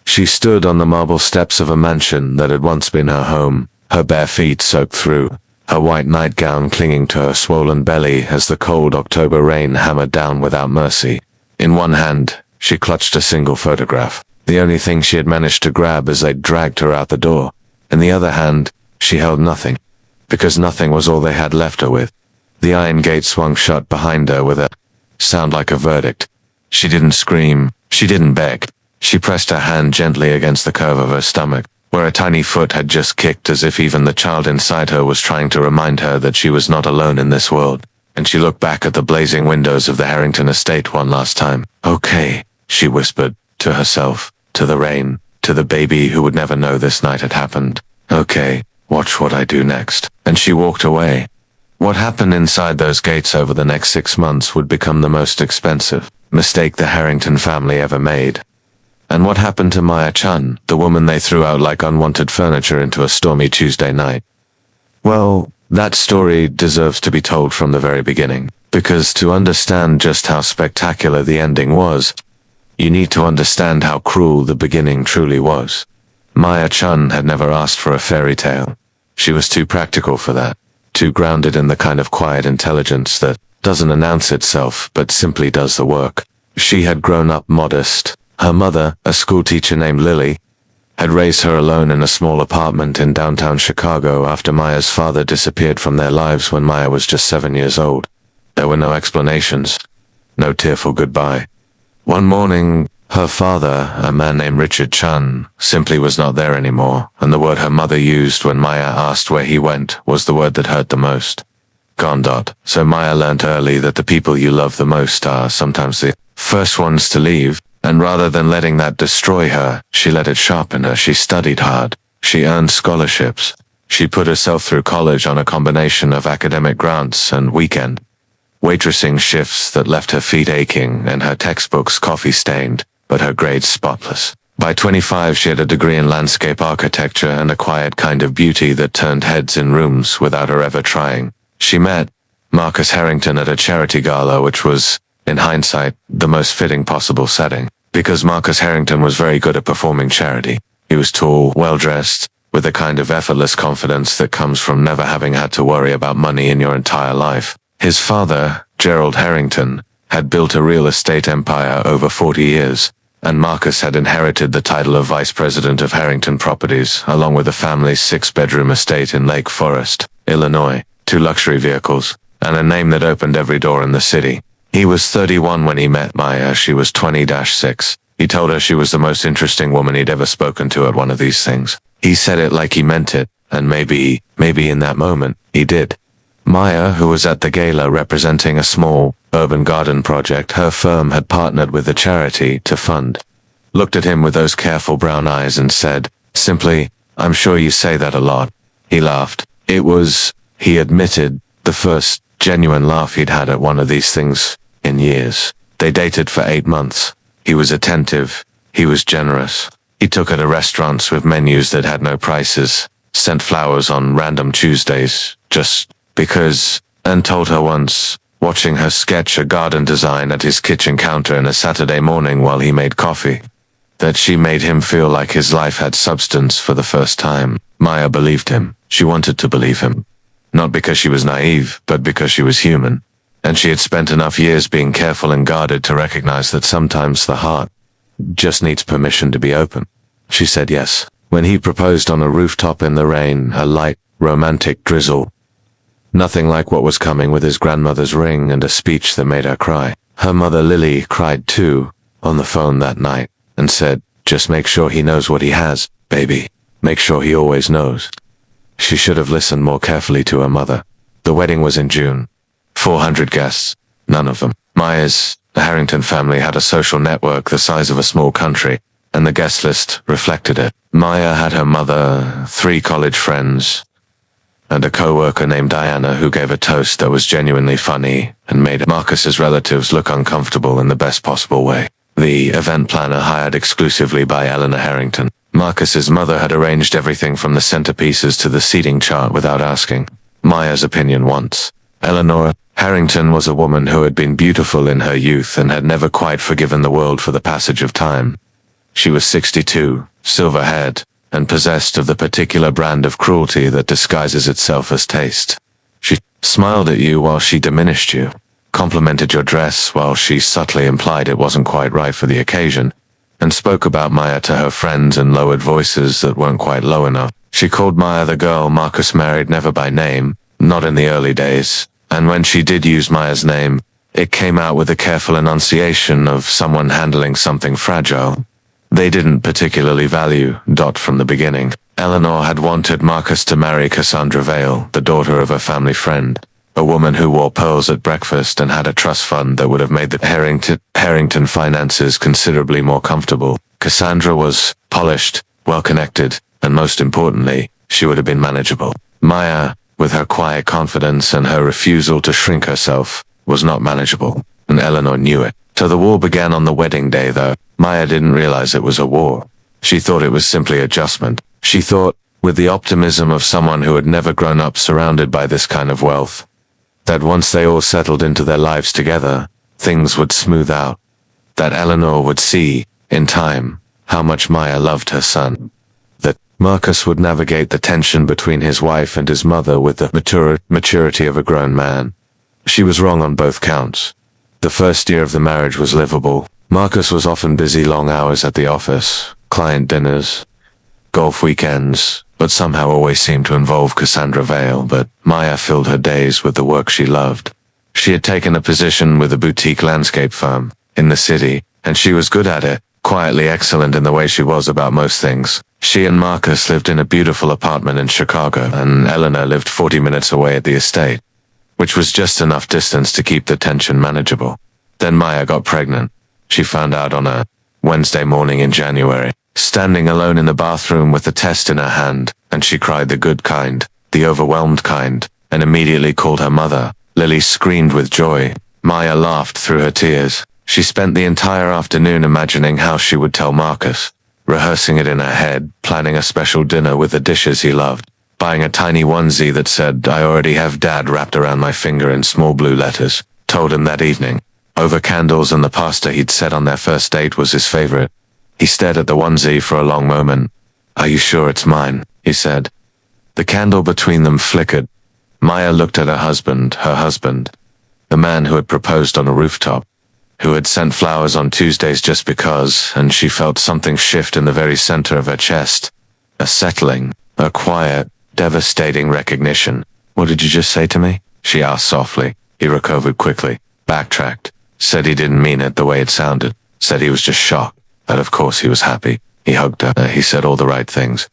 She stood on the marble steps of a mansion that had once been her home, her bare feet soaked through, her white nightgown clinging to her swollen belly as the cold October rain hammered down without mercy. In one hand, she clutched a single photograph, the only thing she had managed to grab as they dragged her out the door. In the other hand, she held nothing, because nothing was all they had left her with. The iron gate swung shut behind her with a sound like a verdict. She didn't scream, she didn't beg. She pressed her hand gently against the curve of her stomach, where a tiny foot had just kicked, as if even the child inside her was trying to remind her that she was not alone in this world. And she looked back at the blazing windows of the Harrington estate one last time. Okay, she whispered, to herself, to the rain, to the baby who would never know this night had happened. Okay, watch what I do next. And she walked away. What happened inside those gates over the next 6 months would become the most expensive mistake the Harrington family ever made. And what happened to Maya Chen, the woman they threw out like unwanted furniture into a stormy Tuesday night? Well, that story deserves to be told from the very beginning, because to understand just how spectacular the ending was, you need to understand how cruel the beginning truly was. Maya Chen had never asked for a fairy tale. She was too practical for that, too grounded in the kind of quiet intelligence that doesn't announce itself but simply does the work. She had grown up modest. Her mother, a schoolteacher named Lily, had raised her alone in a small apartment in downtown Chicago after Maya's father disappeared from their lives when Maya was just 7 years old. There were no explanations, no tearful goodbye. One morning, her father, a man named Richard Chen, simply was not there anymore, and the word her mother used when Maya asked where he went was the word that hurt the most. Gone. So Maya learned early that the people you love the most are sometimes the first ones to leave. And rather than letting that destroy her, she let it sharpen her. She studied hard. She earned scholarships. She put herself through college on a combination of academic grants and weekend waitressing shifts that left her feet aching and her textbooks coffee-stained, but her grades spotless. By 25, she had a degree in landscape architecture and a quiet kind of beauty that turned heads in rooms without her ever trying. She met Marcus Harrington at a charity gala, which was, in hindsight, the most fitting possible setting, because Marcus Harrington was very good at performing charity. He was tall, well-dressed, with a kind of effortless confidence that comes from never having had to worry about money in your entire life. His father, Gerald Harrington, had built a real estate empire over 40 years, and Marcus had inherited the title of Vice President of Harrington Properties, along with the family's 6-bedroom estate in Lake Forest, Illinois, 2 luxury vehicles, and a name that opened every door in the city. He was 31 when he met Maya. She was 20-6. He told her she was the most interesting woman he'd ever spoken to at one of these things. He said it like he meant it, and maybe in that moment, he did. Maya, who was at the gala representing a small, urban garden project her firm had partnered with the charity to fund, looked at him with those careful brown eyes and said, simply, "I'm sure you say that a lot." He laughed. It was, he admitted, the first genuine laugh he'd had at one of these things in years. They dated for 8 months. He was attentive. He was generous. He took her to restaurants with menus that had no prices, sent flowers on random Tuesdays, just because, and told her once, watching her sketch a garden design at his kitchen counter on a Saturday morning while he made coffee, that she made him feel like his life had substance for the first time. Maya believed him. She wanted to believe him. Not because she was naive, but because she was human. And she had spent enough years being careful and guarded to recognize that sometimes the heart just needs permission to be open. She said yes. When he proposed on a rooftop in the rain, a light, romantic drizzle, nothing like what was coming with his grandmother's ring and a speech that made her cry. Her mother Lily cried too, on the phone that night, and said, "Just make sure he knows what he has, baby. Make sure he always knows." She should have listened more carefully to her mother. The wedding was in June. 400 guests, none of them Maya's. The Harrington family had a social network the size of a small country, and the guest list reflected it. Maya had her mother, 3 college friends, and a co-worker named Diana who gave a toast that was genuinely funny and made Marcus's relatives look uncomfortable in the best possible way. The event planner hired exclusively by Eleanor Harrington. Marcus's mother had arranged everything from the centerpieces to the seating chart without asking Maya's opinion once. Eleanor Harrington was a woman who had been beautiful in her youth and had never quite forgiven the world for the passage of time. She was 62, silver-haired, and possessed of the particular brand of cruelty that disguises itself as taste. She smiled at you while she diminished you, complimented your dress while she subtly implied it wasn't quite right for the occasion, and spoke about Maya to her friends in lowered voices that weren't quite low enough. She called Maya the girl Marcus married never by name, not in the early days, and when she did use Maya's name, it came out with a careful enunciation of someone handling something fragile. They didn't particularly value Dot from the beginning. Eleanor had wanted Marcus to marry Cassandra Vale, the daughter of a family friend, a woman who wore pearls at breakfast and had a trust fund that would have made the Harrington finances considerably more comfortable. Cassandra was polished, well-connected, and most importantly, she would have been manageable. Maya, with her quiet confidence and her refusal to shrink herself, was not manageable, and Eleanor knew it. So the war began on the wedding day, though. Maya didn't realize it was a war. She thought it was simply adjustment. She thought, with the optimism of someone who had never grown up surrounded by this kind of wealth, that once they all settled into their lives together, things would smooth out. That Eleanor would see, in time, how much Maya loved her son. That Marcus would navigate the tension between his wife and his mother with the maturity of a grown man. She was wrong on both counts. The first year of the marriage was livable. Marcus was often busy long hours at the office, client dinners, golf weekends, but somehow always seemed to involve Cassandra Vale. But Maya filled her days with the work she loved. She had taken a position with a boutique landscape firm in the city, and she was good at it, quietly excellent in the way she was about most things. She and Marcus lived in a beautiful apartment in Chicago, and Eleanor lived 40 minutes away at the estate, which was just enough distance to keep the tension manageable. Then Maya got pregnant. She found out on a Wednesday morning in January, standing alone in the bathroom with the test in her hand, and she cried the good kind, the overwhelmed kind, and immediately called her mother. Lily screamed with joy. Maya laughed through her tears. She spent the entire afternoon imagining how she would tell Marcus, rehearsing it in her head, planning a special dinner with the dishes he loved, buying a tiny onesie that said, "I already have Dad," wrapped around my finger in small blue letters. Told him that evening, over candles, and the pasta he'd set on their first date was his favorite. He stared at the onesie for a long moment. "Are you sure it's mine?" he said. The candle between them flickered. Maya looked at her husband, the man who had proposed on a rooftop, who had sent flowers on Tuesdays just because, and she felt something shift in the very center of her chest. A settling, a quiet, devastating recognition. "What did you just say to me?" she asked softly. He recovered quickly, backtracked, said he didn't mean it the way it sounded, said he was just shocked, that of course he was happy. He hugged her, he said all the right things.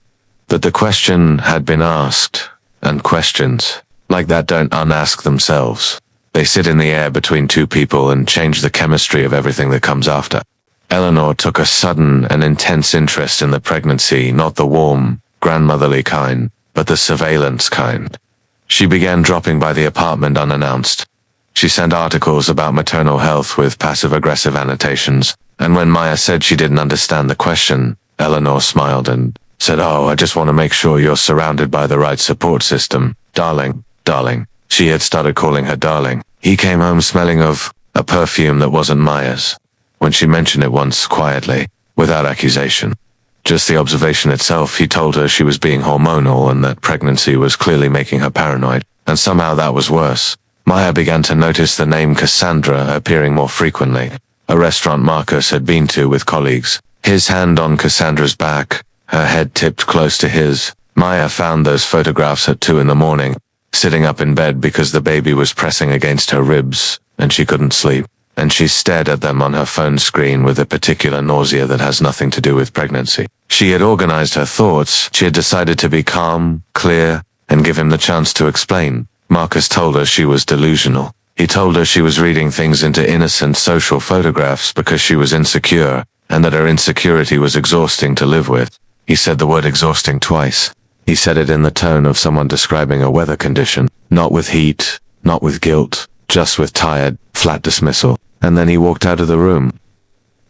But the question had been asked, and questions like that don't unask themselves. They sit in the air between two people and change the chemistry of everything that comes after. Eleanor took a sudden and intense interest in the pregnancy, not the warm, grandmotherly kind, but the surveillance kind. She began dropping by the apartment unannounced. She sent articles about maternal health with passive-aggressive annotations, and when Maya said she didn't understand the question, Eleanor smiled and said, "Oh, I just want to make sure you're surrounded by the right support system. Darling, darling." She had started calling her darling. He came home smelling of a perfume that wasn't Maya's. When she mentioned it once quietly, without accusation, just the observation itself, he told her she was being hormonal and that pregnancy was clearly making her paranoid, and somehow that was worse. Maya began to notice the name Cassandra appearing more frequently. A restaurant Marcus had been to with colleagues, his hand on Cassandra's back, her head tipped close to his. Maya found those photographs at 2 a.m, sitting up in bed because the baby was pressing against her ribs, and she couldn't sleep, and she stared at them on her phone screen with a particular nausea that has nothing to do with pregnancy. She had organized her thoughts. She had decided to be calm, clear, and give him the chance to explain. Marcus told her she was delusional. He told her she was reading things into innocent social photographs because she was insecure, and that her insecurity was exhausting to live with. He said the word exhausting twice. He said it in the tone of someone describing a weather condition, not with heat, not with guilt, just with tired, flat dismissal. And then he walked out of the room.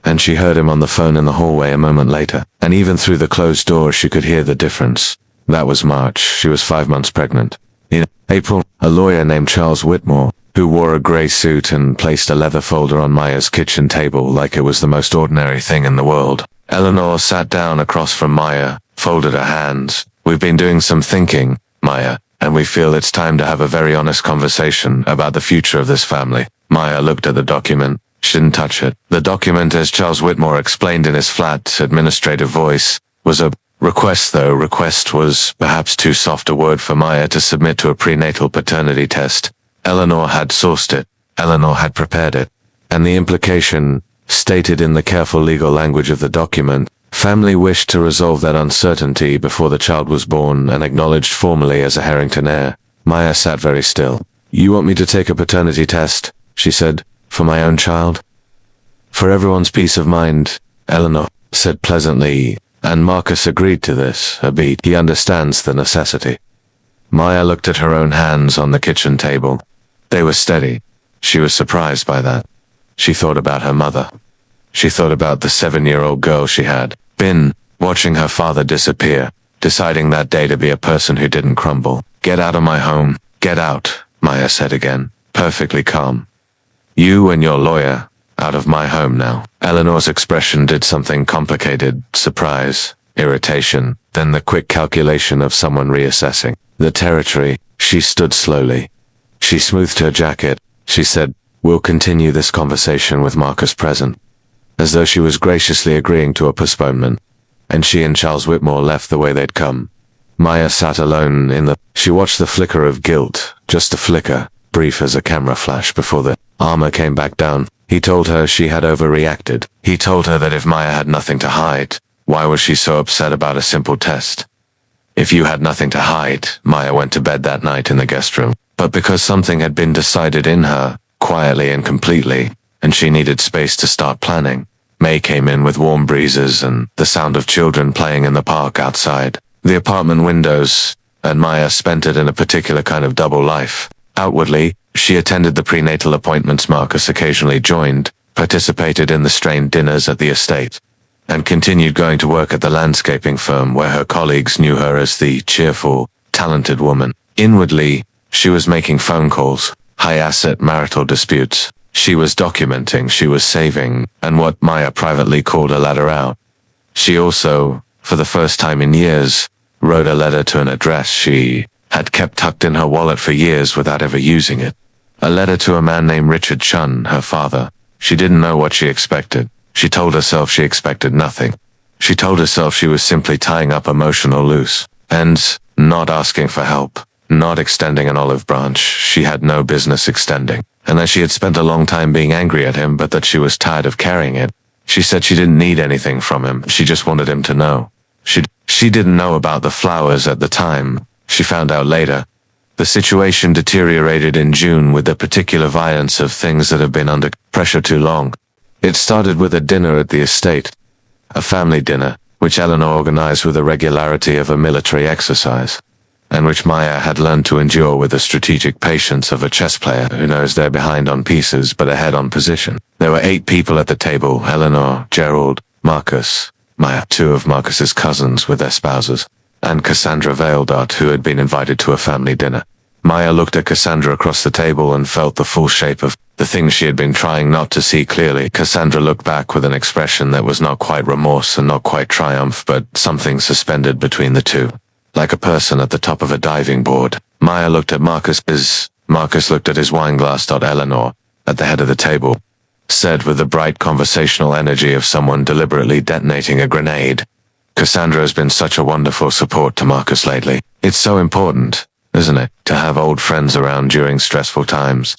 And she heard him on the phone in the hallway a moment later, and even through the closed door she could hear the difference. That was March. She was 5 months pregnant. In April, a lawyer named Charles Whitmore, who wore a grey suit and placed a leather folder on Maya's kitchen table like it was the most ordinary thing in the world, Eleanor sat down across from Maya, folded her hands. We've been doing some thinking, Maya, and we feel it's time to have a very honest conversation about the future of this family. Maya looked at the document. She didn't touch it. The document, as Charles Whitmore explained in his flat, administrative voice, was a request, though request was perhaps too soft a word for Maya to submit to a prenatal paternity test. Eleanor had sourced it. Eleanor had prepared it. And the implication, stated in the careful legal language of the document, family wished to resolve that uncertainty before the child was born and acknowledged formally as a Harrington heir. Maya sat very still. "You want me to take a paternity test?" she said. "For my own child?" "For everyone's peace of mind," Eleanor said pleasantly, and Marcus agreed to this, a beat. He understands the necessity. Maya looked at her own hands on the kitchen table. They were steady. She was surprised by that. She thought about her mother. She thought about the 7-year-old girl she had been, watching her father disappear, deciding that day to be a person who didn't crumble. "Get out of my home. Get out," Maya said again, perfectly calm. "You and your lawyer, out of my home now." Eleanor's expression did something complicated: surprise, irritation, then the quick calculation of someone reassessing the territory. She stood slowly. She smoothed her jacket. She said, "We'll continue this conversation with Marcus present," as though she was graciously agreeing to a postponement. And she and Charles Whitmore left the way they'd come. Maya sat alone in the... She watched the flicker of guilt, just a flicker, brief as a camera flash before the armor came back down. He told her she had overreacted. He told her that if Maya had nothing to hide, why was she so upset about a simple test? If you had nothing to hide, Maya went to bed that night in the guest room. But because something had been decided in her, quietly and completely, and she needed space to start planning, May came in with warm breezes and the sound of children playing in the park outside the apartment windows, and Maya spent it in a particular kind of double life. Outwardly, she attended the prenatal appointments Marcus occasionally joined, participated in the strained dinners at the estate, and continued going to work at the landscaping firm where her colleagues knew her as the cheerful, talented woman. Inwardly, she was making phone calls, high-asset marital disputes. She was documenting, she was saving, and what Maya privately called a ladder out. She also, for the first time in years, wrote a letter to an address she had kept tucked in her wallet for years without ever using it. A letter to a man named Richard Chen, her father. She didn't know what she expected. She told herself she expected nothing. She told herself she was simply tying up emotional loose, and not asking for help, not extending an olive branch she had no business extending, and that she had spent a long time being angry at him, but that she was tired of carrying it. She said she didn't need anything from him, she just wanted him to know. She didn't know about the flowers at the time. She found out later. The situation deteriorated in June with the particular violence of things that have been under pressure too long. It started with a dinner at the estate. A family dinner, which Eleanor organized with the regularity of a military exercise, and which Maya had learned to endure with the strategic patience of a chess player who knows they're behind on pieces but ahead on position. There were 8 people at the table: Eleanor, Gerald, Marcus, Maya, 2 of Marcus's cousins with their spouses, and Cassandra Vaildart, who had been invited to a family dinner. Maya looked at Cassandra across the table and felt the full shape of the things she had been trying not to see clearly. Cassandra looked back with an expression that was not quite remorse and not quite triumph, but something suspended between the two, like a person at the top of a diving board. Maya looked at Marcus as Marcus looked at his wine glass. Eleanor, at the head of the table, said with the bright conversational energy of someone deliberately detonating a grenade, "Cassandra has been such a wonderful support to Marcus lately. It's so important, isn't it, to have old friends around during stressful times."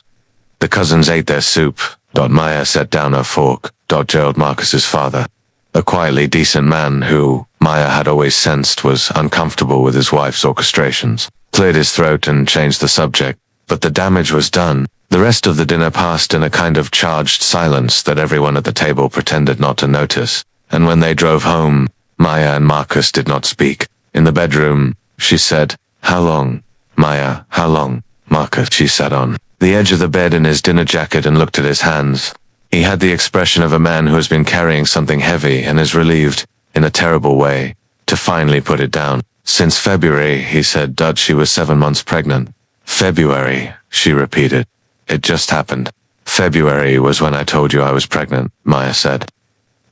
The cousins ate their soup. Maya set down her fork. Gerald, Marcus's father, a quietly decent man who, Maya had always sensed, was uncomfortable with his wife's orchestrations, cleared his throat and changed the subject. But the damage was done. The rest of the dinner passed in a kind of charged silence that everyone at the table pretended not to notice. And when they drove home, Maya and Marcus did not speak. In the bedroom, she said, "How long, Maya, how long?" Marcus, she sat on the edge of the bed in his dinner jacket and looked at his hands. He had the expression of a man who has been carrying something heavy and is relieved, in a terrible way, to finally put it down. "Since February," he said. She was 7 months pregnant. "February," she repeated. "It just happened. February was when I told you I was pregnant," Maya said.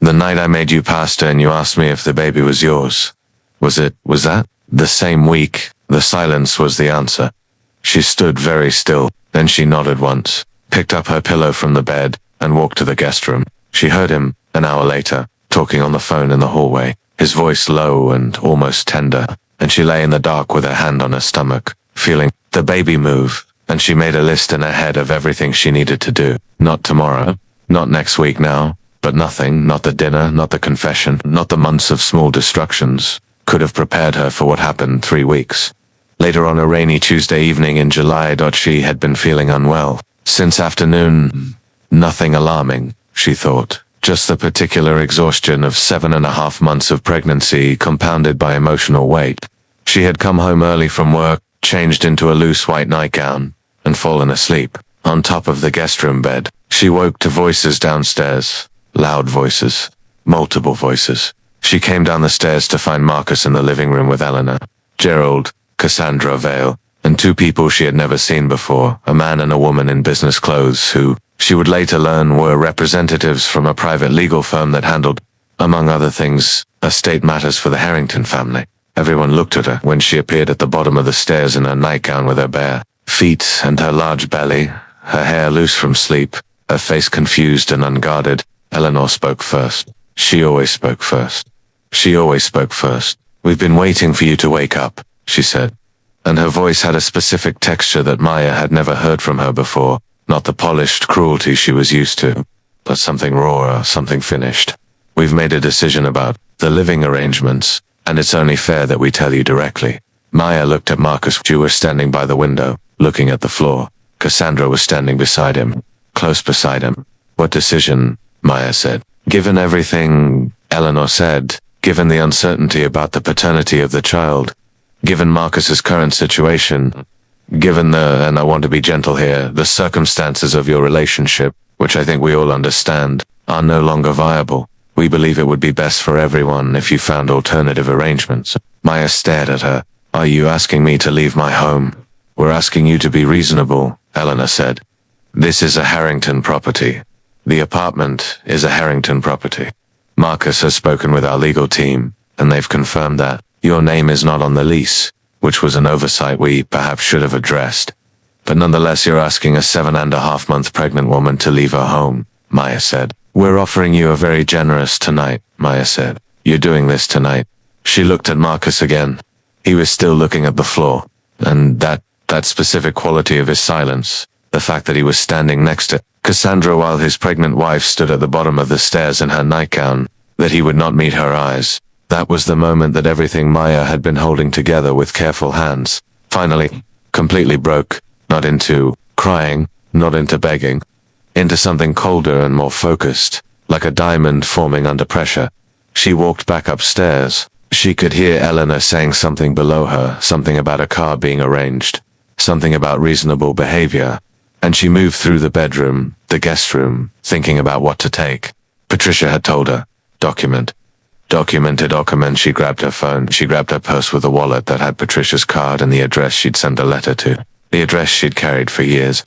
The night I made you pasta and you asked me if the baby was yours. Was that? The same week. The silence was the answer. She stood very still, then she nodded once, picked up her pillow from the bed, and walked to the guest room. She heard him, an hour later, talking on the phone in the hallway, his voice low and almost tender, and she lay in the dark with her hand on her stomach, feeling the baby move, and she made a list in her head of everything she needed to do. Not tomorrow, not next week now, but nothing, not the dinner, not the confession, not the months of small destructions, could have prepared her for what happened 3 weeks. Later on a rainy Tuesday evening in July, she had been feeling unwell. Since afternoon, nothing alarming, she thought. Just the particular exhaustion of 7.5 months of pregnancy compounded by emotional weight. She had come home early from work, changed into a loose white nightgown, and fallen asleep. On top of the guest room bed, she woke to voices downstairs. Loud voices. Multiple voices. She came down the stairs to find Marcus in the living room with Eleanor, Gerald, Cassandra Vale, and 2 people she had never seen before, a man and a woman in business clothes who, she would later learn, were representatives from a private legal firm that handled, among other things, estate matters for the Harrington family. Everyone looked at her when she appeared at the bottom of the stairs in her nightgown with her bare feet and her large belly, her hair loose from sleep, her face confused and unguarded. Eleanor spoke first. She always spoke first. She always spoke first. "We've been waiting for you to wake up," she said. And her voice had a specific texture that Maya had never heard from her before, not the polished cruelty she was used to, but something rawer, something finished. "We've made a decision about the living arrangements, and it's only fair that we tell you directly." Maya looked at Marcus. You were standing by the window, looking at the floor. Cassandra was standing beside him, close beside him. "What decision?" Maya said. "Given everything," Eleanor said, "given the uncertainty about the paternity of the child, given Marcus's current situation, given and I want to be gentle here, the circumstances of your relationship, which I think we all understand, are no longer viable. We believe it would be best for everyone if you found alternative arrangements." Maya stared at her. "Are you asking me to leave my home?" "We're asking you to be reasonable," Eleanor said. "This is a Harrington property. The apartment is a Harrington property. Marcus has spoken with our legal team, and they've confirmed that your name is not on the lease, which was an oversight we perhaps should have addressed. But nonetheless you're asking a 7.5-month pregnant woman to leave her home," Maya said. "We're offering you a very generous tonight," Maya said. "You're doing this tonight." She looked at Marcus again. He was still looking at the floor, and that specific quality of his silence, the fact that he was standing next to Cassandra while his pregnant wife stood at the bottom of the stairs in her nightgown, that he would not meet her eyes. That was the moment that everything Maya had been holding together with careful hands, finally, completely broke, not into crying, not into begging, into something colder and more focused, like a diamond forming under pressure. She walked back upstairs. She could hear Eleanor saying something below her, something about a car being arranged, something about reasonable behavior, and she moved through the bedroom, the guest room, thinking about what to take. Patricia had told her, document. She grabbed her phone. She grabbed her purse with a wallet that had Patricia's card and the address she'd sent a letter to, the address she'd carried for years.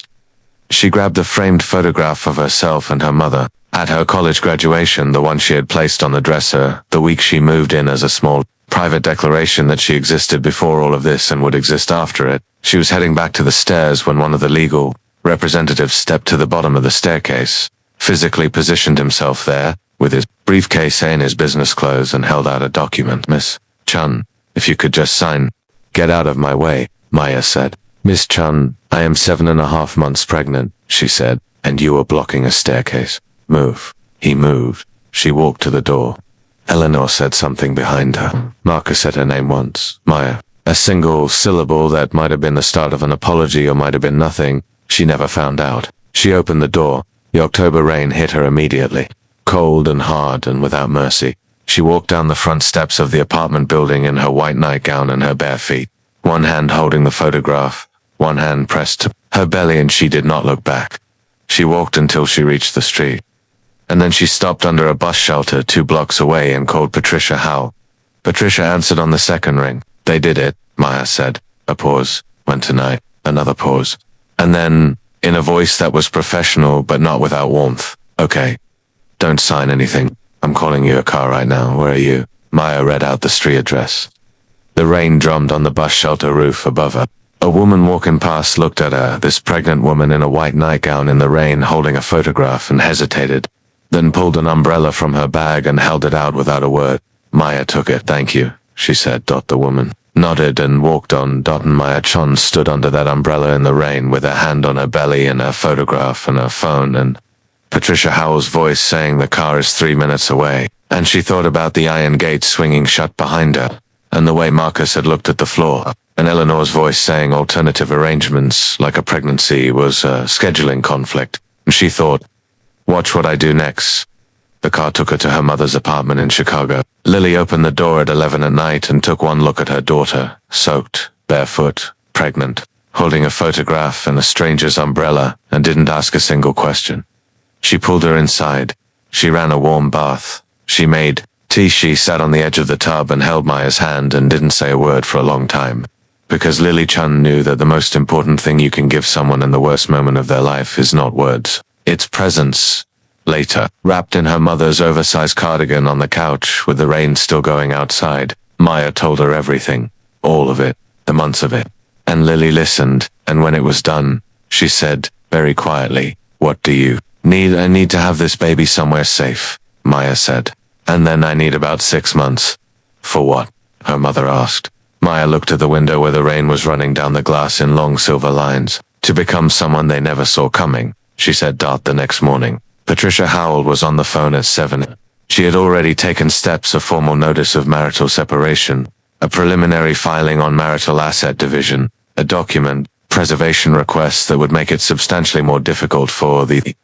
She grabbed the framed photograph of herself and her mother, at her college graduation, the one she had placed on the dresser, the week she moved in, as a small, private declaration that she existed before all of this and would exist after it. She was heading back to the stairs when one of the legal representatives stepped to the bottom of the staircase, physically positioned himself there, with his briefcase and his business clothes, and held out a document. "Miss Chen, if you could just sign." "Get out of my way," Maya said. "Miss Chen, I am 7.5 months pregnant," she said, "and you are blocking a staircase. Move." He moved. She walked to the door. Eleanor said something behind her. Marcus said her name once. Maya. A single syllable that might have been the start of an apology or might have been nothing. She never found out. She opened the door. The October rain hit her immediately. Cold and hard and without mercy. She walked down the front steps of the apartment building in her white nightgown and her bare feet, one hand holding the photograph, one hand pressed to her belly, and she did not look back. She walked until she reached the street. And then she stopped under a bus shelter 2 blocks away and called Patricia Howell. Patricia answered on the second ring. "They did it," Maya said. A pause. "When tonight?" Another pause. And then, in a voice that was professional but not without warmth, "Okay. Don't sign anything. I'm calling you a car right now. Where are you? Maya read out the street address. The rain drummed on the bus shelter roof above her. A woman walking past looked at her, this pregnant woman in a white nightgown in the rain holding a photograph, and hesitated, then pulled an umbrella from her bag and held it out without a word. Maya took it. Thank you, she said. The woman nodded and walked on. And Maya Chen stood under that umbrella in the rain with her hand on her belly and her photograph and her phone, and Patricia Howell's voice saying the car is 3 minutes away, and she thought about the iron gate swinging shut behind her, and the way Marcus had looked at the floor, and Eleanor's voice saying alternative arrangements like a pregnancy was a scheduling conflict, and she thought, watch what I do next. The car took her to her mother's apartment in Chicago. Lily opened the door at 11 at night and took one look at her daughter, soaked, barefoot, pregnant, holding a photograph and a stranger's umbrella, and didn't ask a single question. She pulled her inside. She ran a warm bath. She made tea. She sat on the edge of the tub and held Maya's hand and didn't say a word for a long time. Because Lily Chen knew that the most important thing you can give someone in the worst moment of their life is not words. It's presence. Later, wrapped in her mother's oversized cardigan on the couch with the rain still going outside, Maya told her everything. All of it. The months of it. And Lily listened, and when it was done, she said, very quietly, what do you need? I need to have this baby somewhere safe, Maya said. And then I need about 6 months. For what? Her mother asked. Maya looked at the window where the rain was running down the glass in long silver lines. To become someone they never saw coming, she said. The next morning, Patricia Howell was on the phone at 7. She had already taken steps: a formal notice of marital separation, a preliminary filing on marital asset division, a document preservation request that would make it substantially more difficult for the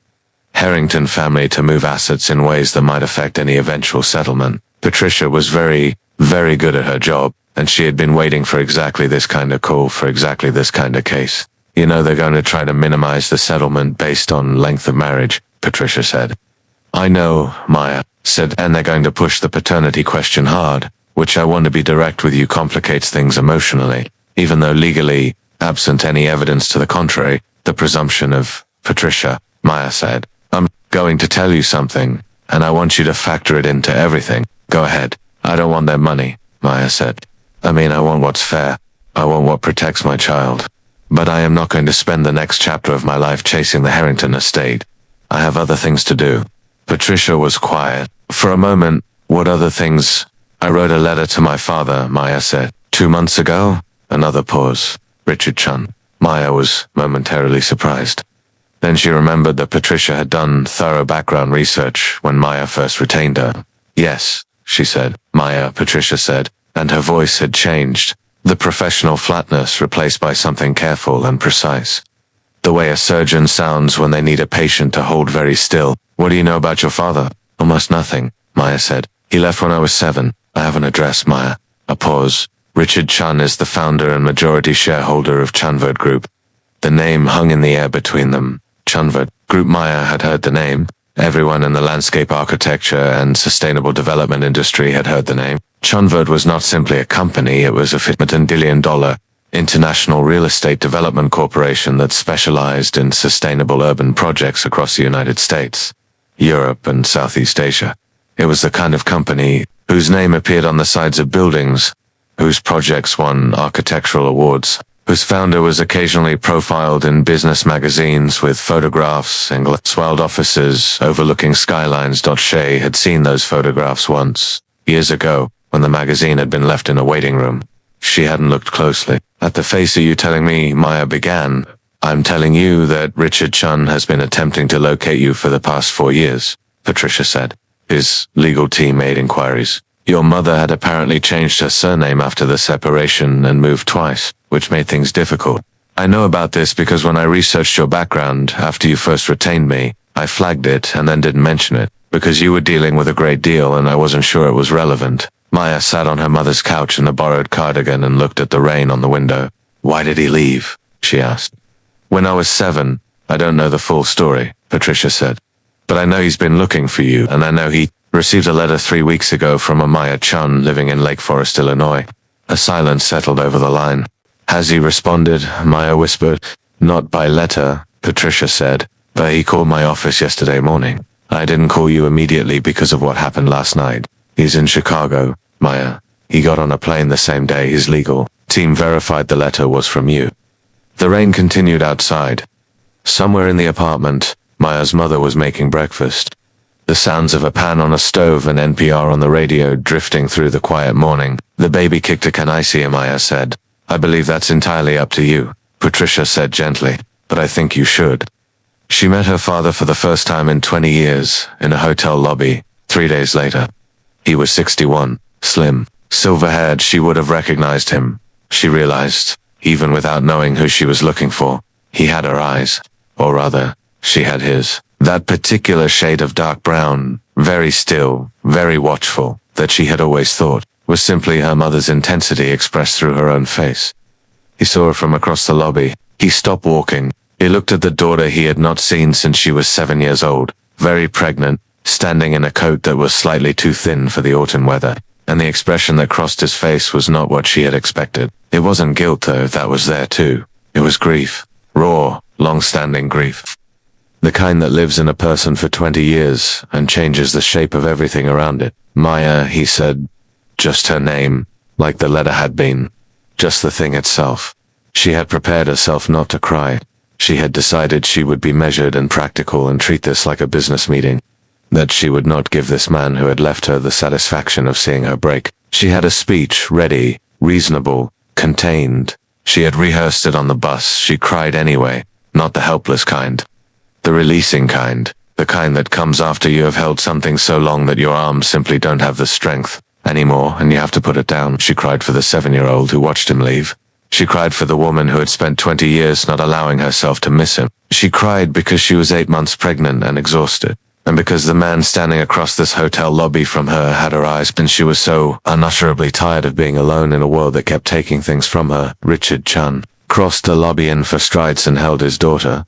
Harrington family to move assets in ways that might affect any eventual settlement. Patricia was very, very good at her job, and she had been waiting for exactly this kind of call for exactly this kind of case. You know, they're going to try to minimize the settlement based on length of marriage, Patricia said. I know, Maya said, and they're going to push the paternity question hard, which, I want to be direct with you, complicates things emotionally, even though legally, absent any evidence to the contrary, the presumption of Patricia, Maya said. I'm going to tell you something, and I want you to factor it into everything. Go ahead. I don't want their money, Maya said. I mean, I want what's fair. I want what protects my child. But I am not going to spend the next chapter of my life chasing the Harrington estate. I have other things to do. Patricia was quiet. For a moment, what other things? I wrote a letter to my father, Maya said. 2 months ago? Another pause. Richard Chen. Maya was momentarily surprised. Then she remembered that Patricia had done thorough background research when Maya first retained her. Yes, she said. Maya, Patricia said, and her voice had changed, the professional flatness replaced by something careful and precise. The way a surgeon sounds when they need a patient to hold very still. What do you know about your father? Almost nothing, Maya said. He left when I was 7. I have an address, Maya. A pause. Richard Chen is the founder and majority shareholder of Chanvert Group. The name hung in the air between them. Chanvert Group. Maya had heard the name. Everyone in the landscape architecture and sustainable development industry had heard the name. Chanvert was not simply a company, it was a $15 billion international real estate development corporation that specialized in sustainable urban projects across the United States, Europe, and Southeast Asia. It was the kind of company whose name appeared on the sides of buildings, whose projects won architectural awards, whose founder was occasionally profiled in business magazines with photographs in swelled offices overlooking skylines. Shay had seen those photographs once, years ago, when the magazine had been left in a waiting room. She hadn't looked closely. At the face, are you telling me? Maya began. I'm telling you that Richard Chen has been attempting to locate you for the past 4 years, Patricia said. His legal team made inquiries. Your mother had apparently changed her surname after the separation and moved twice, which made things difficult. I know about this because when I researched your background after you first retained me, I flagged it and then didn't mention it, because you were dealing with a great deal and I wasn't sure it was relevant. Maya sat on her mother's couch in a borrowed cardigan and looked at the rain on the window. Why did he leave? She asked. When I was 7, I don't know the full story, Patricia said. But I know he's been looking for you, and I know he received a letter 3 weeks ago from a Maya Chen living in Lake Forest, Illinois. A silence settled over the line. Has he responded? Maya whispered. Not by letter, Patricia said, but he called my office yesterday morning. I didn't call you immediately because of what happened last night. He's in Chicago, Maya. He got on a plane the same day his legal team verified the letter was from you. The rain continued outside. Somewhere in the apartment, Maya's mother was making breakfast. The sounds of a pan on a stove and NPR on the radio drifting through the quiet morning. The baby kicked a can. I see, Maya said. I believe that's entirely up to you, Patricia said gently, but I think you should. She met her father for the first time in 20 years, in a hotel lobby, 3 days later. He was 61, slim, silver-haired. She would have recognized him. She realized, even without knowing who she was looking for, he had her eyes, or rather, she had his. That particular shade of dark brown, very still, very watchful, that she had always thought was simply her mother's intensity expressed through her own face. He saw her from across the lobby. He stopped walking. He looked at the daughter he had not seen since she was 7 years old, very pregnant, standing in a coat that was slightly too thin for the autumn weather, and the expression that crossed his face was not what she had expected. It wasn't guilt, though, that was there too. It was grief. Raw, long-standing grief. The kind that lives in a person for 20 years and changes the shape of everything around it. Maya, he said. Just her name, like the letter had been. Just the thing itself. She had prepared herself not to cry. She had decided she would be measured and practical and treat this like a business meeting. That she would not give this man who had left her the satisfaction of seeing her break. She had a speech ready, reasonable, contained. She had rehearsed it on the bus. She cried anyway, not the helpless kind. The releasing kind. The kind that comes after you have held something so long that your arms simply don't have the strength anymore and you have to put it down. She cried for the 7-year-old who watched him leave. She cried for the woman who had spent 20 years not allowing herself to miss him. She cried because she was 8 months pregnant and exhausted, and because the man standing across this hotel lobby from her had her eyes, and she was so unutterably tired of being alone in a world that kept taking things from her. Richard Chen crossed the lobby in for strides and held his daughter.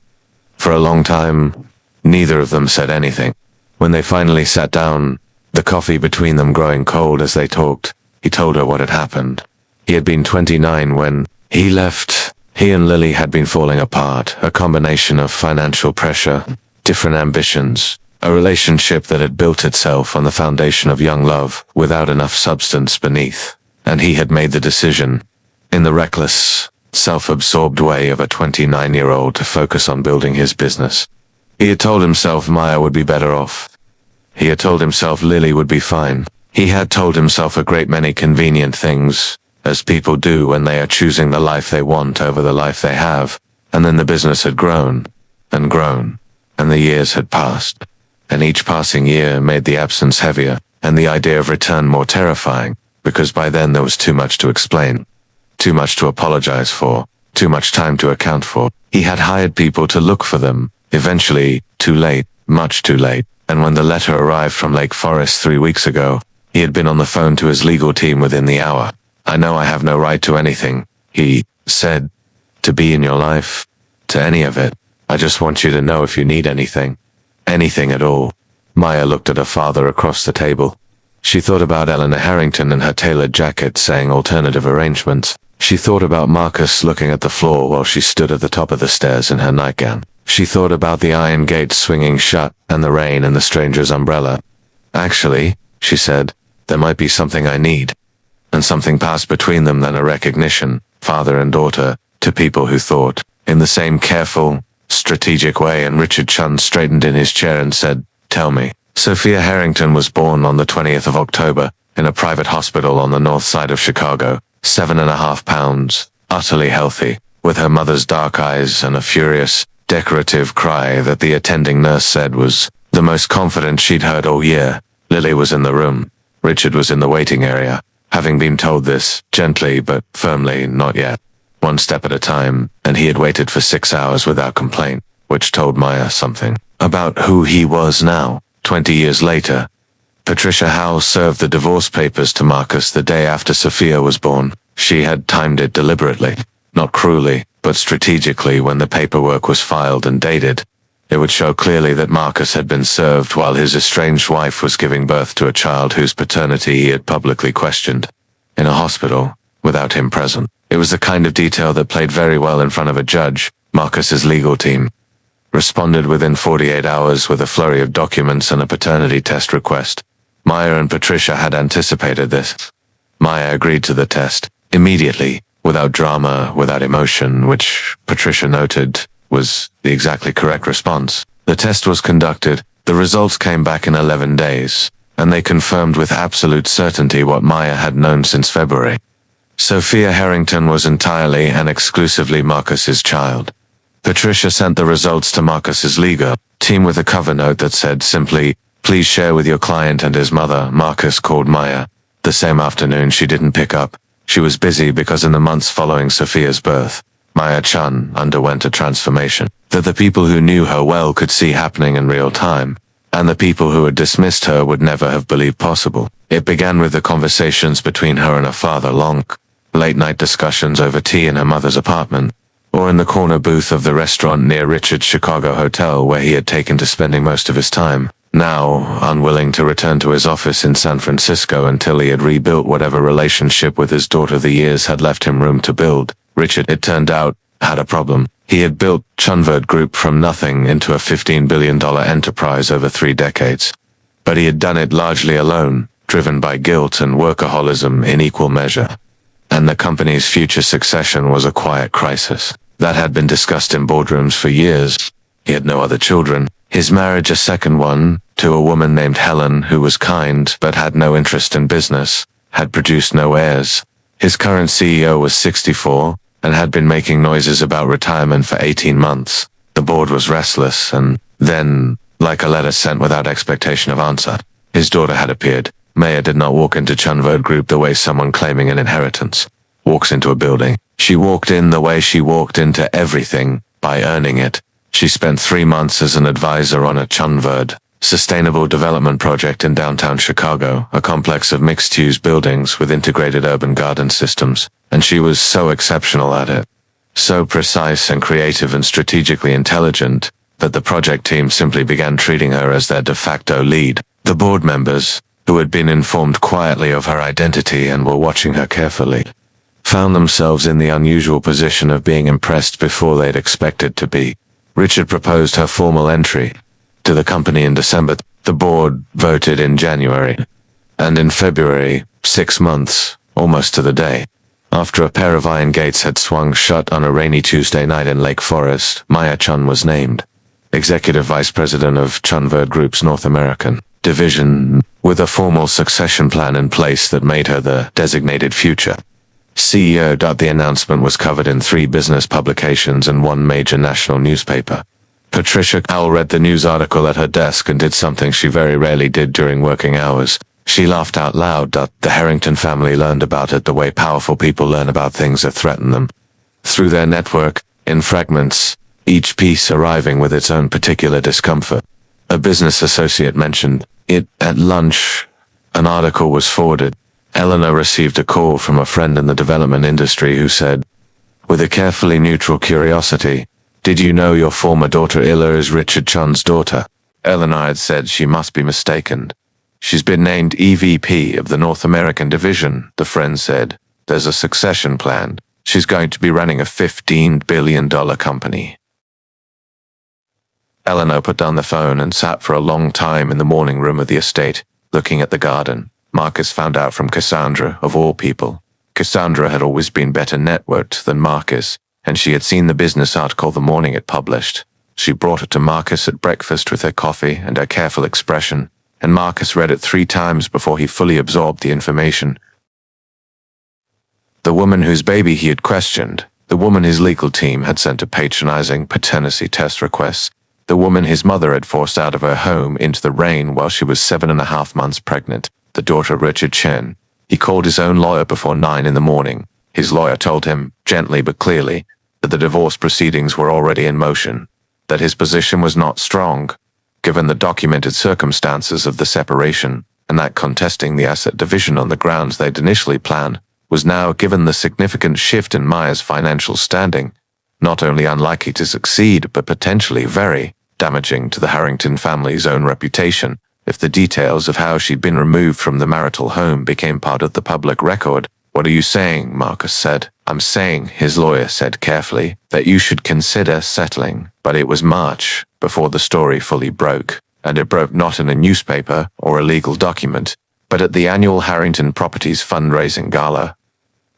For a long time, neither of them said anything. When they finally sat down, the coffee between them growing cold as they talked, he told her what had happened. He had been 29 when he left. He and Lily had been falling apart, a combination of financial pressure, different ambitions, a relationship that had built itself on the foundation of young love without enough substance beneath, and he had made the decision, in the reckless, self-absorbed way of a 29-year-old, to focus on building his business. He had told himself Maya would be better off. He had told himself Lily would be fine. He had told himself a great many convenient things, as people do when they are choosing the life they want over the life they have, and then the business had grown, and grown, and the years had passed, and each passing year made the absence heavier, and the idea of return more terrifying, because by then there was too much to explain, too much to apologize for, too much time to account for. He had hired people to look for them, eventually, too late, much too late, and when the letter arrived from Lake Forest 3 weeks ago, he had been on the phone to his legal team within the hour. I know I have no right to anything, he said, to be in your life, to any of it. I just want you to know if you need anything. Anything at all. Maya looked at her father across the table. She thought about Eleanor Harrington and her tailored jacket saying alternative arrangements. She thought about Marcus looking at the floor while she stood at the top of the stairs in her nightgown. She thought about the iron gate swinging shut and the rain and the stranger's umbrella. Actually, she said, there might be something I need. And something passed between them than a recognition, father and daughter, to people who thought, in the same careful, strategic way, and Richard Chen straightened in his chair and said, tell me. Sophia Harrington was born on the 20th of October, in a private hospital on the north side of Chicago, 7.5 pounds, utterly healthy, with her mother's dark eyes and a furious, decorative cry that the attending nurse said was the most confident she'd heard all year. Lily was in the room. Richard was in the waiting area, having been told this, gently but firmly, not yet. One step at a time, and he had waited for 6 hours without complaint, which told Maya something about who he was now, 20 years later. Patricia Howe served the divorce papers to Marcus the day after Sophia was born. She had timed it deliberately, not cruelly, but strategically. When the paperwork was filed and dated, it would show clearly that Marcus had been served while his estranged wife was giving birth to a child whose paternity he had publicly questioned, in a hospital, without him present. It was the kind of detail that played very well in front of a judge, Marcus's legal team. responded within 48 hours with a flurry of documents and a paternity test request. Maya and Patricia had anticipated this. Maya agreed to the test immediately, without drama, without emotion, which Patricia noted was the exactly correct response. The test was conducted, the results came back in 11 days, and they confirmed with absolute certainty what Maya had known since February. Sophia Harrington was entirely and exclusively Marcus's child. Patricia sent the results to Marcus's legal team with a cover note that said simply, "Please share with your client and his mother." Marcus called Maya. The same afternoon she didn't pick up. She was busy because in the months following Sophia's birth, Maya Chen underwent a transformation that the people who knew her well could see happening in real time, and the people who had dismissed her would never have believed possible. It began with the conversations between her and her father, long, late-night discussions over tea in her mother's apartment, or in the corner booth of the restaurant near Richard's Chicago hotel where he had taken to spending most of his time. Now, unwilling to return to his office in San Francisco until he had rebuilt whatever relationship with his daughter the years had left him room to build, Richard, it turned out, had a problem. He had built Chunverd Group from nothing into a $15 billion enterprise over 3 decades. But he had done it largely alone, driven by guilt and workaholism in equal measure. And the company's future succession was a quiet crisis that had been discussed in boardrooms for years. He had no other children. His marriage, a second one, to a woman named Helen who was kind but had no interest in business, had produced no heirs. His current CEO was 64 and had been making noises about retirement for 18 months. The board was restless and then, like a letter sent without expectation of answer, his daughter had appeared. Maya did not walk into Chunverd Group the way someone claiming an inheritance walks into a building. She walked in the way she walked into everything, by earning it. She spent 3 months as an advisor on a Chunverd sustainable development project in downtown Chicago, a complex of mixed-use buildings with integrated urban garden systems, and she was so exceptional at it, so precise and creative and strategically intelligent, that the project team simply began treating her as their de facto lead. The board members, who had been informed quietly of her identity and were watching her carefully, found themselves in the unusual position of being impressed before they'd expected to be. Richard proposed her formal entry to the company in December. The board voted in January. And in February, 6 months, almost to the day, after a pair of iron gates had swung shut on a rainy Tuesday night in Lake Forest, Maya Chen was named Executive Vice President of Chunverd Group's North American division, with a formal succession plan in place that made her the designated future CEO. The announcement was covered in 3 business publications and 1 major national newspaper. Patricia Owl read the news article at her desk and did something she very rarely did during working hours. She laughed out loud. The Harrington family learned about it the way powerful people learn about things that threaten them. Through their network, in fragments, each piece arriving with its own particular discomfort. A business associate mentioned it at lunch. An article was forwarded. Eleanor received a call from a friend in the development industry who said, with a carefully neutral curiosity, "Did you know your former daughter Illa is Richard Chun's daughter?" Eleanor had said she must be mistaken. "She's been named EVP of the North American division," the friend said. "There's a succession plan. She's going to be running a $15 billion company." Eleanor put down the phone and sat for a long time in the morning room of the estate, looking at the garden. Marcus found out from Cassandra, of all people. Cassandra had always been better networked than Marcus, and she had seen the business article the morning it published. She brought it to Marcus at breakfast with her coffee and her careful expression, and Marcus read it 3 times before he fully absorbed the information. The woman whose baby he had questioned, the woman his legal team had sent a patronizing paternity test request, the woman his mother had forced out of her home into the rain while she was 7.5 months pregnant, the daughter of Richard Chen. He called his own lawyer before 9 in the morning. His lawyer told him, gently but clearly, that the divorce proceedings were already in motion, that his position was not strong, given the documented circumstances of the separation, and that contesting the asset division on the grounds they'd initially planned was now, given the significant shift in Maya's financial standing, not only unlikely to succeed but potentially very damaging to the Harrington family's own reputation if the details of how she'd been removed from the marital home became part of the public record. "What are you saying?" Marcus said. "I'm saying," his lawyer said carefully, "that you should consider settling." But it was March, before the story fully broke, and it broke not in a newspaper or a legal document, but at the annual Harrington Properties fundraising gala.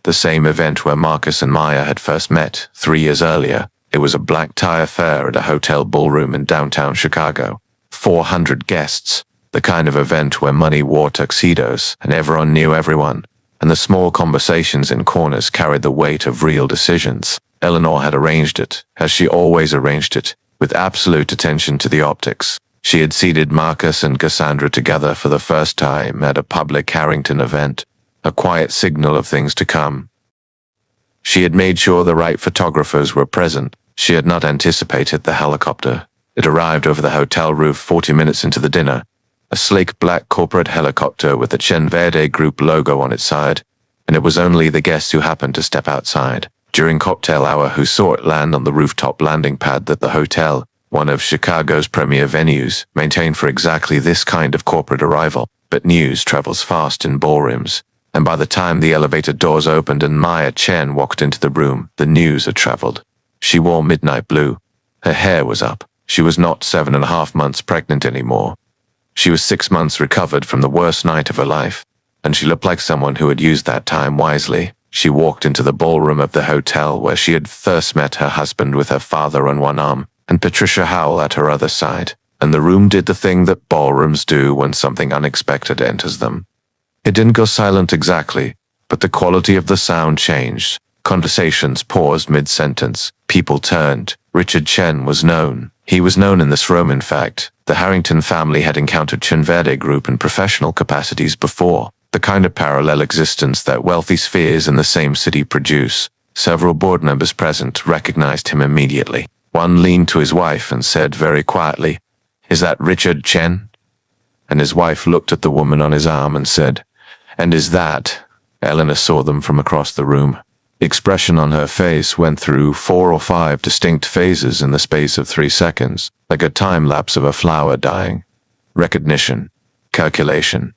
The same event where Marcus and Maya had first met 3 years earlier. It was a black tie affair at a hotel ballroom in downtown Chicago. 400 guests, the kind of event where money wore tuxedos and everyone knew everyone, and the small conversations in corners carried the weight of real decisions. Eleanor had arranged it, as she always arranged it, with absolute attention to the optics. She had seated Marcus and Cassandra together for the first time at a public Harrington event, a quiet signal of things to come. She had made sure the right photographers were present. She had not anticipated the helicopter. It arrived over the hotel roof 40 minutes into the dinner, a sleek black corporate helicopter with the Chen Group logo on its side, and it was only the guests who happened to step outside during cocktail hour who saw it land on the rooftop landing pad that the hotel, one of Chicago's premier venues, maintained for exactly this kind of corporate arrival. But news travels fast in ballrooms, and by the time the elevator doors opened and Maya Chen walked into the room, the news had traveled. She wore midnight blue. Her hair was up. She was not 7.5 months pregnant anymore. She was 6 months recovered from the worst night of her life, and she looked like someone who had used that time wisely. She walked into the ballroom of the hotel where she had first met her husband with her father on one arm and Patricia Howell at her other side, and the room did the thing that ballrooms do when something unexpected enters them. It didn't go silent exactly, but the quality of the sound changed. Conversations paused mid-sentence. People turned. Richard Chen was known. He was known in this room, in fact. The Harrington family had encountered Chen Group in professional capacities before, the kind of parallel existence that wealthy spheres in the same city produce. Several board members present recognized him immediately. One leaned to his wife and said very quietly, "Is that Richard Chen?" And his wife looked at the woman on his arm and said, "And is that?" Eleanor saw them from across the room. The expression on her face went through 4 or 5 distinct phases in the space of 3 seconds, like a time lapse of a flower dying. Recognition, calculation,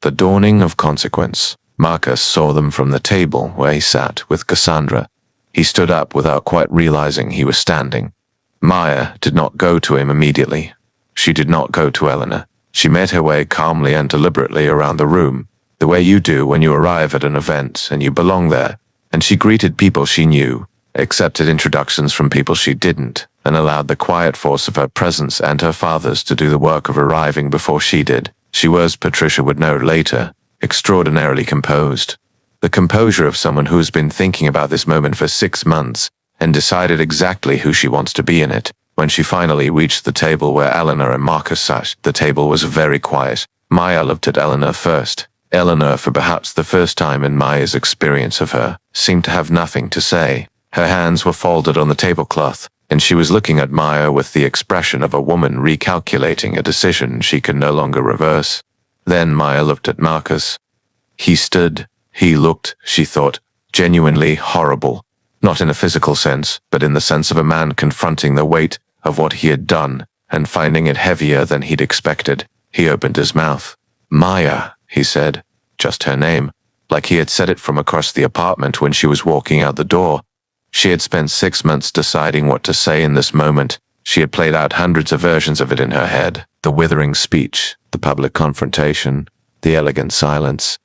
the dawning of consequence. Marcus saw them from the table where he sat with Cassandra. He stood up without quite realizing he was standing. Maya did not go to him immediately. She did not go to Eleanor. She made her way calmly and deliberately around the room, the way you do when you arrive at an event and you belong there. And she greeted people she knew, accepted introductions from people she didn't, and allowed the quiet force of her presence and her father's to do the work of arriving before she did. She was, Patricia would know later, extraordinarily composed. The composure of someone who has been thinking about this moment for 6 months and decided exactly who she wants to be in it. When she finally reached the table where Eleanor and Marcus sat, the table was very quiet. Maya looked at Eleanor first. Eleanor, for perhaps the first time in Maya's experience of her, seemed to have nothing to say. Her hands were folded on the tablecloth, and she was looking at Maya with the expression of a woman recalculating a decision she could no longer reverse. Then Maya looked at Marcus. He stood. He looked, she thought, genuinely horrible. Not in a physical sense, but in the sense of a man confronting the weight of what he had done and finding it heavier than he'd expected. He opened his mouth. "Maya," he said, just her name, like he had said it from across the apartment when she was walking out the door. She had spent 6 months deciding what to say in this moment. She had played out hundreds of versions of it in her head. The withering speech, the public confrontation, the elegant silence.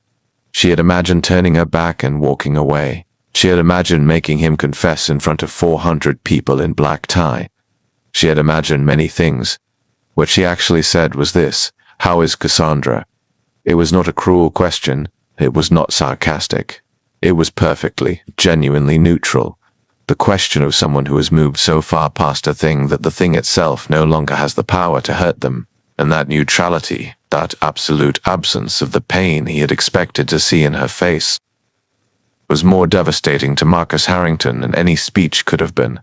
She had imagined turning her back and walking away. She had imagined making him confess in front of 400 people in black tie. She had imagined many things. What she actually said was this: "How is Cassandra?" It was not a cruel question. It was not sarcastic. It was perfectly, genuinely neutral. The question of someone who has moved so far past a thing that the thing itself no longer has the power to hurt them. And that neutrality, that absolute absence of the pain he had expected to see in her face, was more devastating to Marcus Harrington than any speech could have been.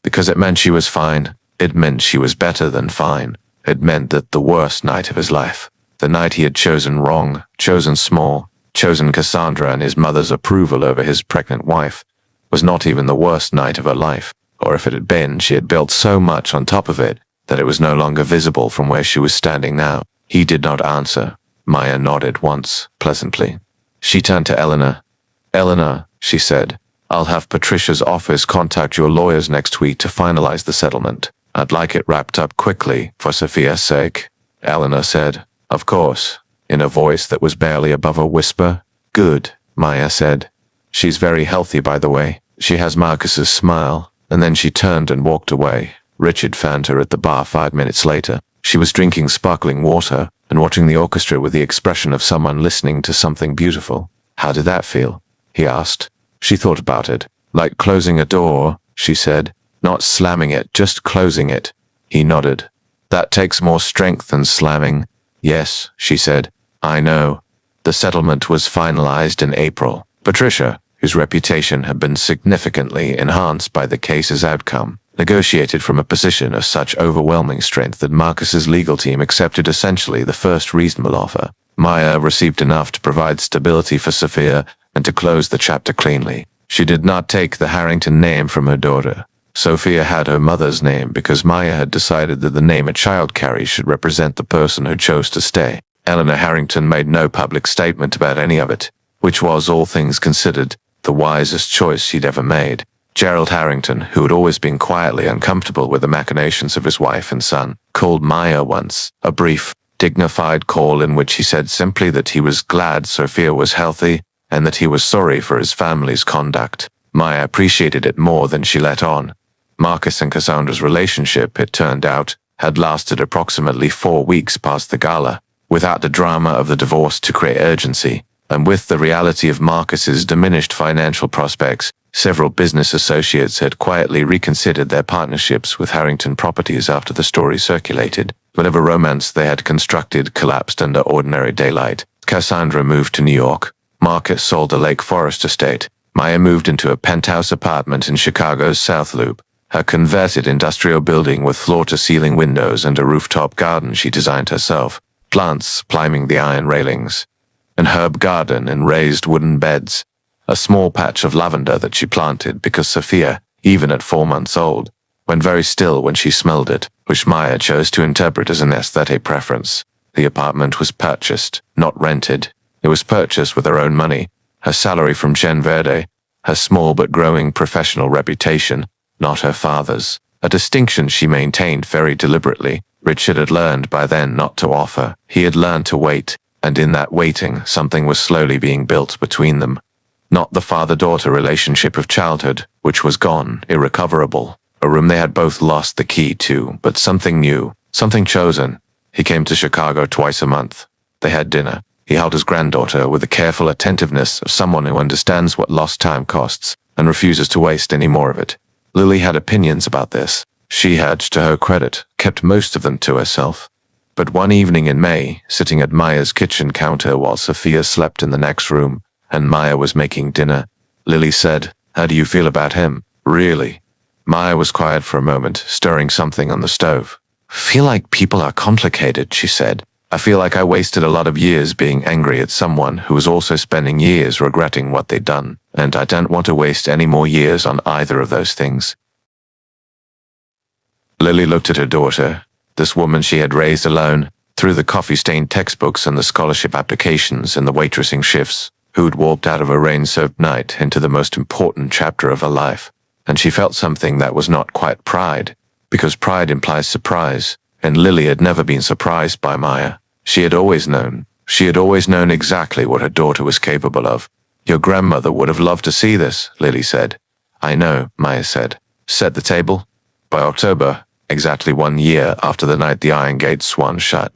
Because it meant she was fine. It meant she was better than fine. It meant that the worst night of his life, the night he had chosen wrong, chosen small, chosen Cassandra and his mother's approval over his pregnant wife, was not even the worst night of her life. Or if it had been, she had built so much on top of it that it was no longer visible from where she was standing now. He did not answer. Maya nodded once, pleasantly. She turned to Eleanor. "Eleanor," she said, "I'll have Patricia's office contact your lawyers next week to finalize the settlement. I'd like it wrapped up quickly, for Sophia's sake, Eleanor said. Of course, in a voice that was barely above a whisper. Good, Maya said. She's very healthy, by the way. She has Marcus's smile. And then she turned and walked away. Richard found her at the bar 5 minutes later. She was drinking sparkling water and watching the orchestra with the expression of someone listening to something beautiful. How did that feel? He asked. She thought about it. Like closing a door, she said. Not slamming it, just closing it. He nodded. That takes more strength than slamming. Yes, she said. I know. The settlement was finalized in April. Patricia, whose reputation had been significantly enhanced by the case's outcome, negotiated from a position of such overwhelming strength that Marcus's legal team accepted essentially the first reasonable offer. Maya received enough to provide stability for Sophia and to close the chapter cleanly. She did not take the Harrington name from her daughter. Sophia had her mother's name because Maya had decided that the name a child carries should represent the person who chose to stay. Eleanor Harrington made no public statement about any of it, which was, all things considered, the wisest choice she'd ever made. Gerald Harrington, who had always been quietly uncomfortable with the machinations of his wife and son, called Maya once, a brief, dignified call in which he said simply that he was glad Sophia was healthy and that he was sorry for his family's conduct. Maya appreciated it more than she let on. Marcus and Cassandra's relationship, it turned out, had lasted approximately 4 weeks past the gala, without the drama of the divorce to create urgency, and with the reality of Marcus's diminished financial prospects. Several business associates had quietly reconsidered their partnerships with Harrington Properties after the story circulated. Whatever romance they had constructed collapsed under ordinary daylight. Cassandra moved to New York. Marcus sold a Lake Forest estate. Maya moved into a penthouse apartment in Chicago's South Loop, a converted industrial building with floor-to-ceiling windows and a rooftop garden she designed herself, plants climbing the iron railings, an herb garden in raised wooden beds, a small patch of lavender that she planted because Sophia, even at 4 months old, went very still when she smelled it, which Maya chose to interpret as an aesthetic preference. The apartment was purchased, not rented. It was purchased with her own money, her salary from Chen, her small but growing professional reputation, not her father's, a distinction she maintained very deliberately. Richard had learned by then not to offer. He had learned to wait, and in that waiting, something was slowly being built between them. Not the father-daughter relationship of childhood, which was gone, irrecoverable, a room they had both lost the key to, but something new, something chosen. He came to Chicago twice a month. They had dinner. He held his granddaughter with the careful attentiveness of someone who understands what lost time costs and refuses to waste any more of it. Lily had opinions about this. She had, to her credit, kept most of them to herself. But one evening in May, sitting at Maya's kitchen counter while Sophia slept in the next room and Maya was making dinner, Lily said, "How do you feel about him?" "Really?" Maya was quiet for a moment, stirring something on the stove. "Feel like people are complicated," she said. "I feel like I wasted a lot of years being angry at someone who was also spending years regretting what they'd done, and I don't want to waste any more years on either of those things." Lily looked at her daughter, this woman she had raised alone, through the coffee-stained textbooks and the scholarship applications and the waitressing shifts, who'd walked out of a rain-soaked night into the most important chapter of her life, and she felt something that was not quite pride, because pride implies surprise, and Lily had never been surprised by Maya. She had always known exactly what her daughter was capable of. "Your grandmother would have loved to see this," Lily said. "I know," Maya said. "Set the table." By October, exactly 1 year after the night the Iron Gate swung shut,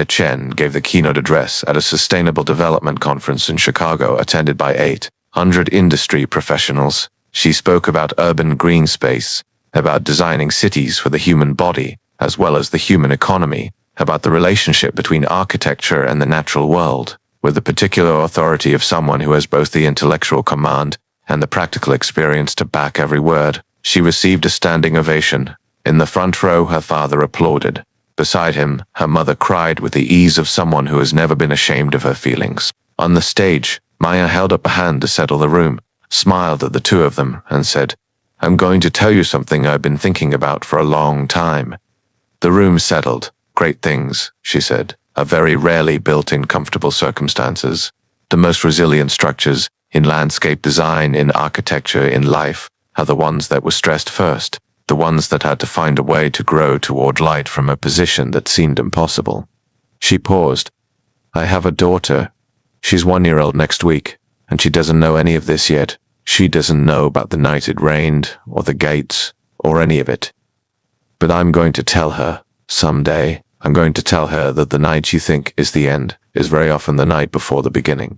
Chen gave the keynote address at a sustainable development conference in Chicago attended by 800 industry professionals. She spoke about urban green space, about designing cities for the human body, as well as the human economy, about the relationship between architecture and the natural world, with the particular authority of someone who has both the intellectual command and the practical experience to back every word. She received a standing ovation. In the front row, her father applauded. Beside him, her mother cried with the ease of someone who has never been ashamed of her feelings. On the stage, Maya held up a hand to settle the room, smiled at the two of them, and said, "I'm going to tell you something I've been thinking about for a long time." The room settled. "Great things," she said, "are very rarely built in comfortable circumstances. The most resilient structures, in landscape design, in architecture, in life, are the ones that were stressed first. the ones that had to find a way to grow toward light from a position that seemed impossible. She paused. I have a daughter. She's 1 year old next week, and she doesn't know any of this yet. She doesn't know about the night it rained, or the gates, or any of it. But I'm going to tell her, someday. I'm going to tell her that the night you think is the end is very often the night before the beginning,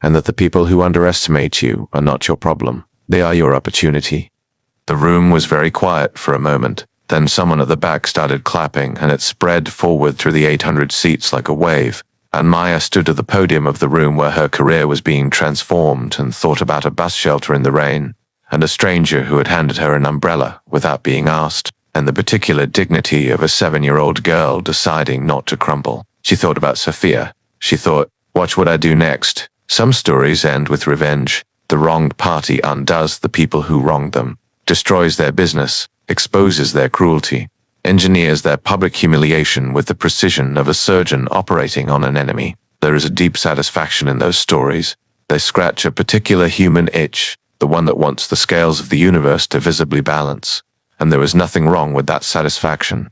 and that the people who underestimate you are not your problem. They are your opportunity. The room was very quiet for a moment. Then someone at the back started clapping, and it spread forward through the 800 seats like a wave, and Maya stood at the podium of the room where her career was being transformed and thought about a bus shelter in the rain, and a stranger who had handed her an umbrella without being asked, and the particular dignity of a 7-year-old girl deciding not to crumble. She thought about Sophia. She thought, what would I do next? Some stories end with revenge. The wronged party undoes the people who wronged them, destroys their business, exposes their cruelty, engineers their public humiliation with the precision of a surgeon operating on an enemy. There is a deep satisfaction in those stories. They scratch a particular human itch, the one that wants the scales of the universe to visibly balance. And there was nothing wrong with that satisfaction.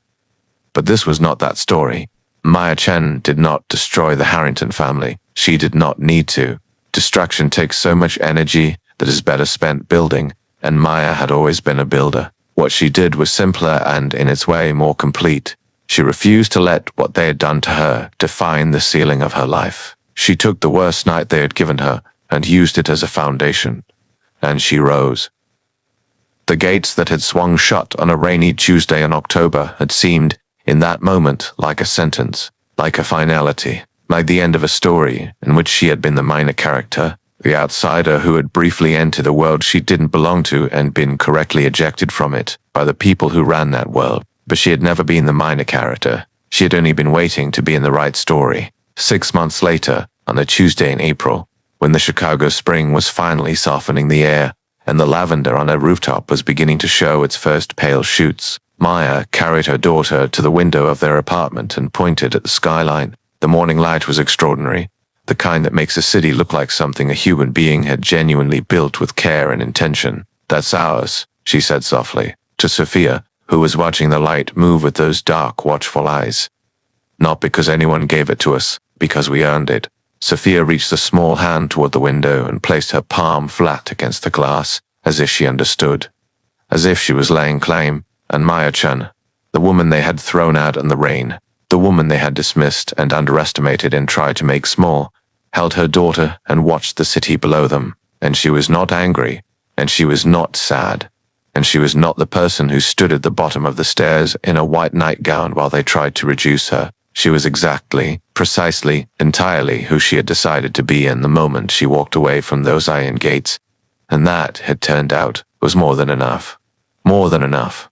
But this was not that story. Maya Chen did not destroy the Harrington family. She did not need to. Destruction takes so much energy that is better spent building, and Maya had always been a builder. What she did was simpler and, in its way, more complete. She refused to let what they had done to her define the ceiling of her life. She took the worst night they had given her and used it as a foundation. And she rose. The gates that had swung shut on a rainy Tuesday in October had seemed, in that moment, like a sentence, like a finality, like the end of a story in which she had been the minor character, the outsider who had briefly entered a world she didn't belong to and been correctly ejected from it by the people who ran that world. But she had never been the minor character. She had only been waiting to be in the right story. 6 months later, on a Tuesday in April, when the Chicago spring was finally softening the air, and the lavender on her rooftop was beginning to show its first pale shoots, Maya carried her daughter to the window of their apartment and pointed at the skyline. The morning light was extraordinary, the kind that makes a city look like something a human being had genuinely built with care and intention. That's ours, she said softly, to Sophia, who was watching the light move with those dark, watchful eyes. Not because anyone gave it to us, because we earned it. Sophia reached a small hand toward the window and placed her palm flat against the glass, as if she understood. As if she was laying claim, and Maya Chen, the woman they had thrown out in the rain, the woman they had dismissed and underestimated and tried to make small, held her daughter and watched the city below them, and she was not angry, and she was not sad, and she was not the person who stood at the bottom of the stairs in a white nightgown while they tried to reduce her. She was exactly, precisely, entirely who she had decided to be in the moment she walked away from those iron gates, and that, it turned out, was more than enough. More than enough.